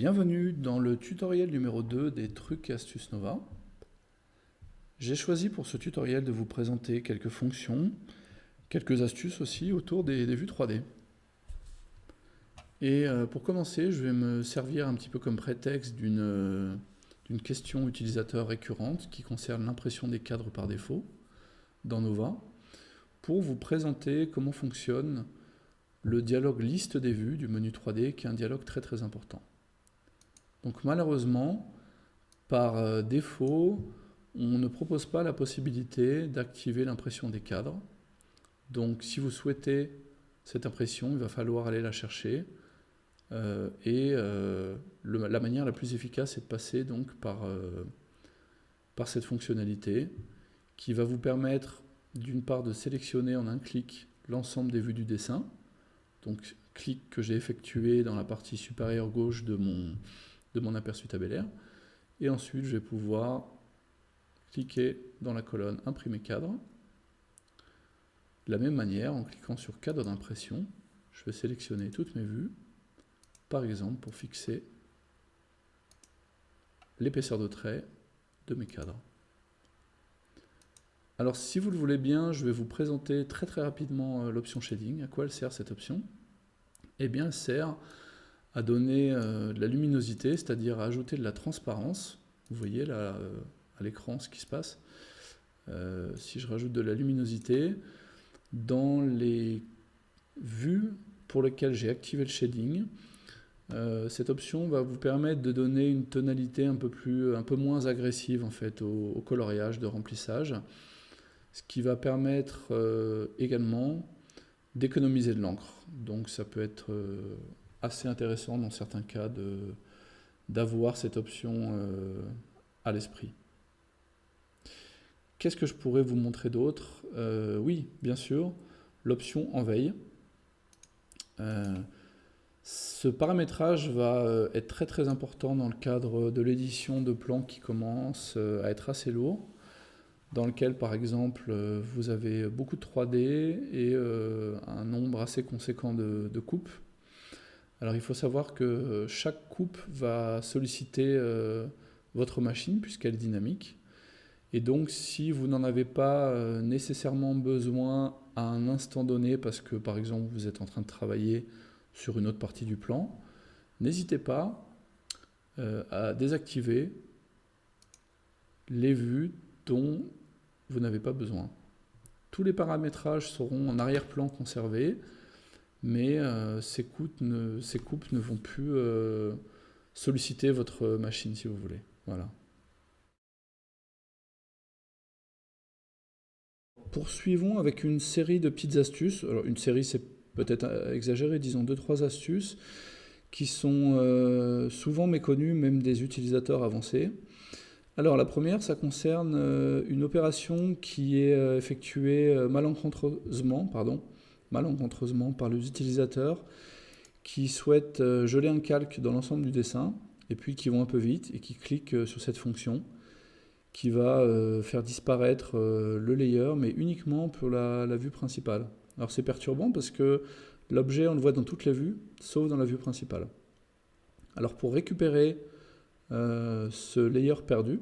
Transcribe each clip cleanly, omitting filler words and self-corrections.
Bienvenue dans le tutoriel numéro 2 des trucs et astuces Nova. J'ai choisi pour ce tutoriel de vous présenter quelques fonctions, quelques astuces aussi autour des vues 3D. Et pour commencer, je vais me servir un petit peu comme prétexte d'une question utilisateur récurrente qui concerne l'impression des cadres par défaut dans Nova, pour vous présenter comment fonctionne le dialogue liste des vues du menu 3D, qui est un dialogue très important. Donc malheureusement, par défaut, on ne propose pas la possibilité d'activer l'impression des cadres. Donc si vous souhaitez cette impression, il va falloir aller la chercher. La manière la plus efficace est de passer donc par cette fonctionnalité qui va vous permettre d'une part de sélectionner en un clic l'ensemble des vues du dessin. Donc clic que j'ai effectué dans la partie supérieure gauche de mon aperçu tabellaire. Et ensuite, je vais pouvoir cliquer dans la colonne Imprimer cadre. De la même manière, en cliquant sur Cadre d'impression, je vais sélectionner toutes mes vues, par exemple pour fixer l'épaisseur de trait de mes cadres. Alors, si vous le voulez bien, je vais vous présenter très rapidement l'option Shading. À quoi elle sert cette option? Eh bien, elle sert à donner de la luminosité, c'est-à-dire à ajouter de la transparence. Vous voyez là à l'écran ce qui se passe. Si je rajoute de la luminosité, dans les vues pour lesquelles j'ai activé le shading, cette option va vous permettre de donner une tonalité un peu moins agressive en fait au coloriage de remplissage, ce qui va permettre également d'économiser de l'encre. Donc ça peut être assez intéressant dans certains cas d'avoir cette option à l'esprit. Qu'est-ce que je pourrais vous montrer d'autre? Oui, bien sûr, l'option en veille. Ce paramétrage va être très important dans le cadre de l'édition de plans qui commence à être assez lourd, dans lequel par exemple vous avez beaucoup de 3D et un nombre assez conséquent de coupes. Alors il faut savoir que chaque coupe va solliciter votre machine puisqu'elle est dynamique. Et donc si vous n'en avez pas nécessairement besoin à un instant donné parce que par exemple vous êtes en train de travailler sur une autre partie du plan, n'hésitez pas à désactiver les vues dont vous n'avez pas besoin. Tous les paramétrages seront en arrière-plan conservés, mais ces coupes ne vont plus solliciter votre machine si vous voulez. Voilà. Poursuivons avec une série de petites astuces. Alors une série c'est peut-être exagéré, disons 2-3 astuces qui sont souvent méconnues même des utilisateurs avancés. Alors la première, ça concerne une opération qui est effectuée malencontreusement par les utilisateurs qui souhaitent geler un calque dans l'ensemble du dessin et puis qui vont un peu vite et qui cliquent sur cette fonction qui va faire disparaître le layer, mais uniquement pour la vue principale. Alors c'est perturbant parce que l'objet, on le voit dans toutes les vues, sauf dans la vue principale. Alors pour récupérer ce layer perdu,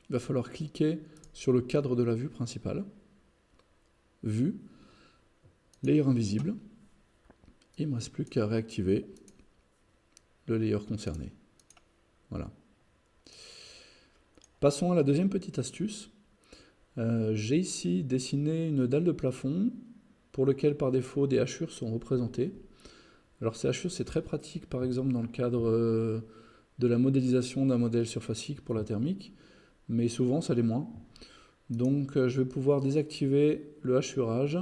il va falloir cliquer sur le cadre de la vue principale, vue, layer invisible, et il ne me reste plus qu'à réactiver le layer concerné. Voilà. Passons à la deuxième petite astuce. J'ai ici dessiné une dalle de plafond pour lequel par défaut des hachures sont représentées. Alors ces hachures c'est très pratique par exemple dans le cadre de la modélisation d'un modèle surfacique pour la thermique, mais souvent ça l'est moins. Donc je vais pouvoir désactiver le hachurage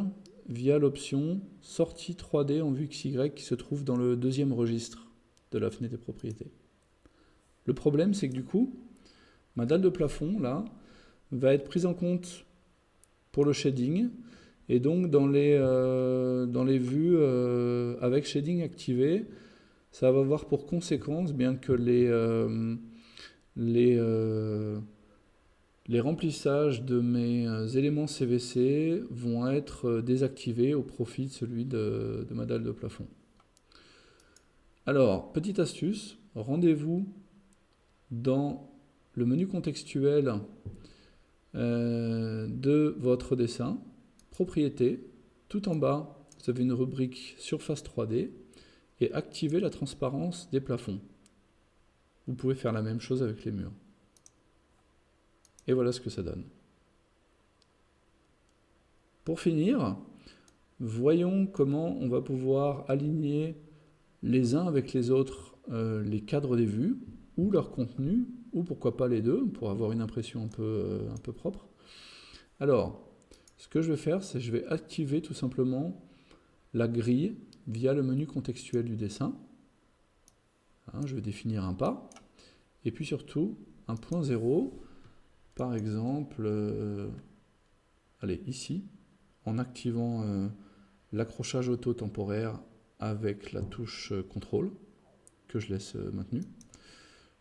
via l'option sortie 3D en vue XY qui se trouve dans le deuxième registre de la fenêtre des propriétés. Le problème c'est que du coup, ma dalle de plafond là va être prise en compte pour le shading et donc dans les vues avec shading activé, ça va avoir pour conséquence bien que les remplissages de mes éléments CVC vont être désactivés au profit de celui de ma dalle de plafond. Alors, petite astuce, rendez-vous dans le menu contextuel de votre dessin, propriété, tout en bas, vous avez une rubrique surface 3D et activez la transparence des plafonds. Vous pouvez faire la même chose avec les murs. Et voilà ce que ça donne. Pour finir, voyons comment on va pouvoir aligner les uns avec les autres les cadres des vues ou leur contenu, ou pourquoi pas les deux, pour avoir une impression un peu propre. Alors, ce que je vais faire, c'est que je vais activer tout simplement la grille via le menu contextuel du dessin. Hein, je vais définir un pas. Et puis surtout, un point 0, par exemple, allez, ici, en activant l'accrochage auto temporaire avec la touche CTRL, que je laisse maintenue.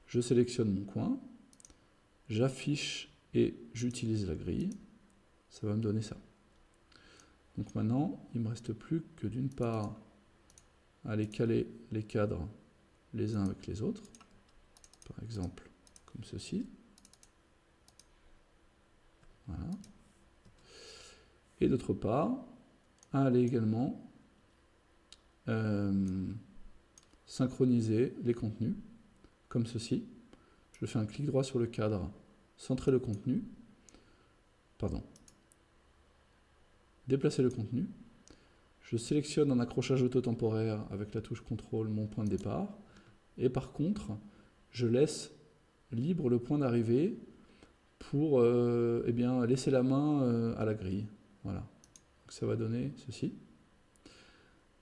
Je sélectionne mon coin, j'affiche et j'utilise la grille. Ça va me donner ça. Donc maintenant, il ne me reste plus que d'une part à aller caler les cadres les uns avec les autres, par exemple comme ceci. Voilà. Et d'autre part, à aller également synchroniser les contenus, comme ceci. Je fais un clic droit sur le cadre, centrer le contenu, pardon, déplacer le contenu. Je sélectionne en accrochage auto-temporaire avec la touche CTRL mon point de départ, et par contre, je laisse libre le point d'arrivée pour eh bien, laisser la main à la grille. Voilà. Donc ça va donner ceci.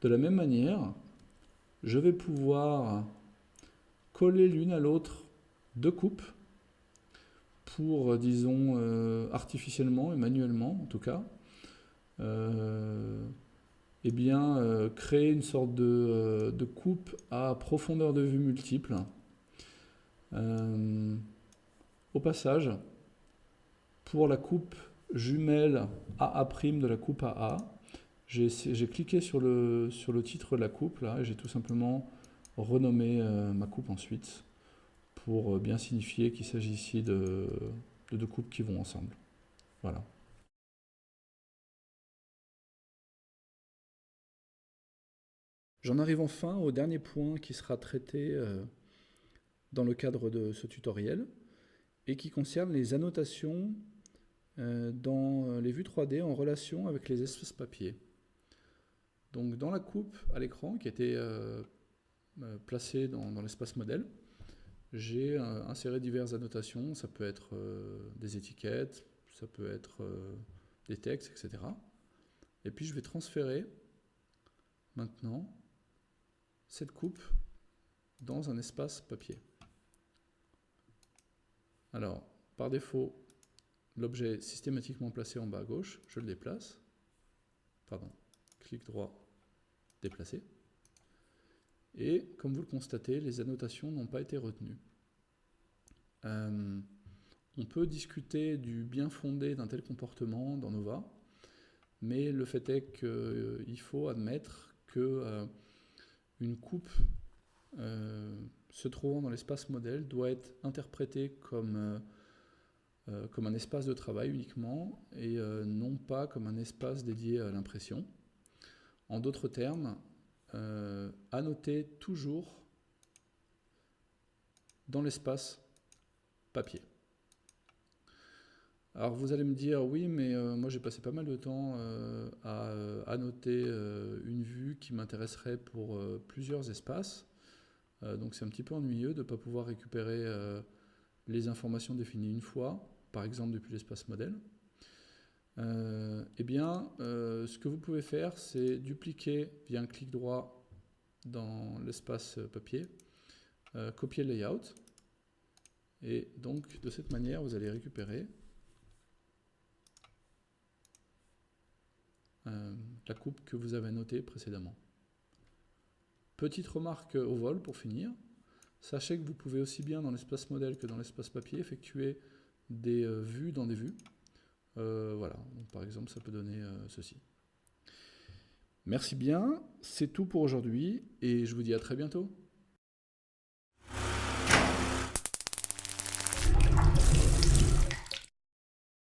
De la même manière, je vais pouvoir coller l'une à l'autre deux coupes pour, disons, artificiellement et manuellement en tout cas, eh bien, créer une sorte de coupe à profondeur de vue multiple. Au passage, pour la coupe jumelle AA' de la coupe AA, j'ai cliqué sur le titre de la coupe, là, et j'ai tout simplement renommé ma coupe ensuite, pour bien signifier qu'il s'agit ici de deux coupes qui vont ensemble. Voilà. J'en arrive enfin au dernier point qui sera traité dans le cadre de ce tutoriel, et qui concerne les annotations dans les vues 3D en relation avec les espaces papier. Donc dans la coupe à l'écran qui a été placée dans l'espace modèle, j'ai inséré diverses annotations. Ça peut être des étiquettes, ça peut être des textes, etc. Et puis je vais transférer maintenant cette coupe dans un espace papier. Alors, par défaut, l'objet est systématiquement placé en bas à gauche. Je le déplace. Pardon, clic droit, déplacer. Et comme vous le constatez, les annotations n'ont pas été retenues. On peut discuter du bien fondé d'un tel comportement dans Nova, mais le fait est qu'il faut admettre que une coupe se trouvant dans l'espace modèle doit être interprétée comme un espace de travail uniquement et non pas comme un espace dédié à l'impression. En d'autres termes, annoter toujours dans l'espace papier. Alors vous allez me dire, oui, mais moi j'ai passé pas mal de temps à annoter une vue qui m'intéresserait pour plusieurs espaces. Donc c'est un petit peu ennuyeux de ne pas pouvoir récupérer les informations définies une fois, par exemple depuis l'espace modèle. Eh bien, ce que vous pouvez faire, c'est dupliquer via un clic droit dans l'espace papier, copier le layout, et donc de cette manière, vous allez récupérer la coupe que vous avez notée précédemment. Petite remarque au vol pour finir, sachez que vous pouvez aussi bien dans l'espace modèle que dans l'espace papier effectuer des vues dans des vues. Voilà, donc, par exemple ça peut donner ceci. Merci bien, c'est tout pour aujourd'hui et je vous dis à très bientôt.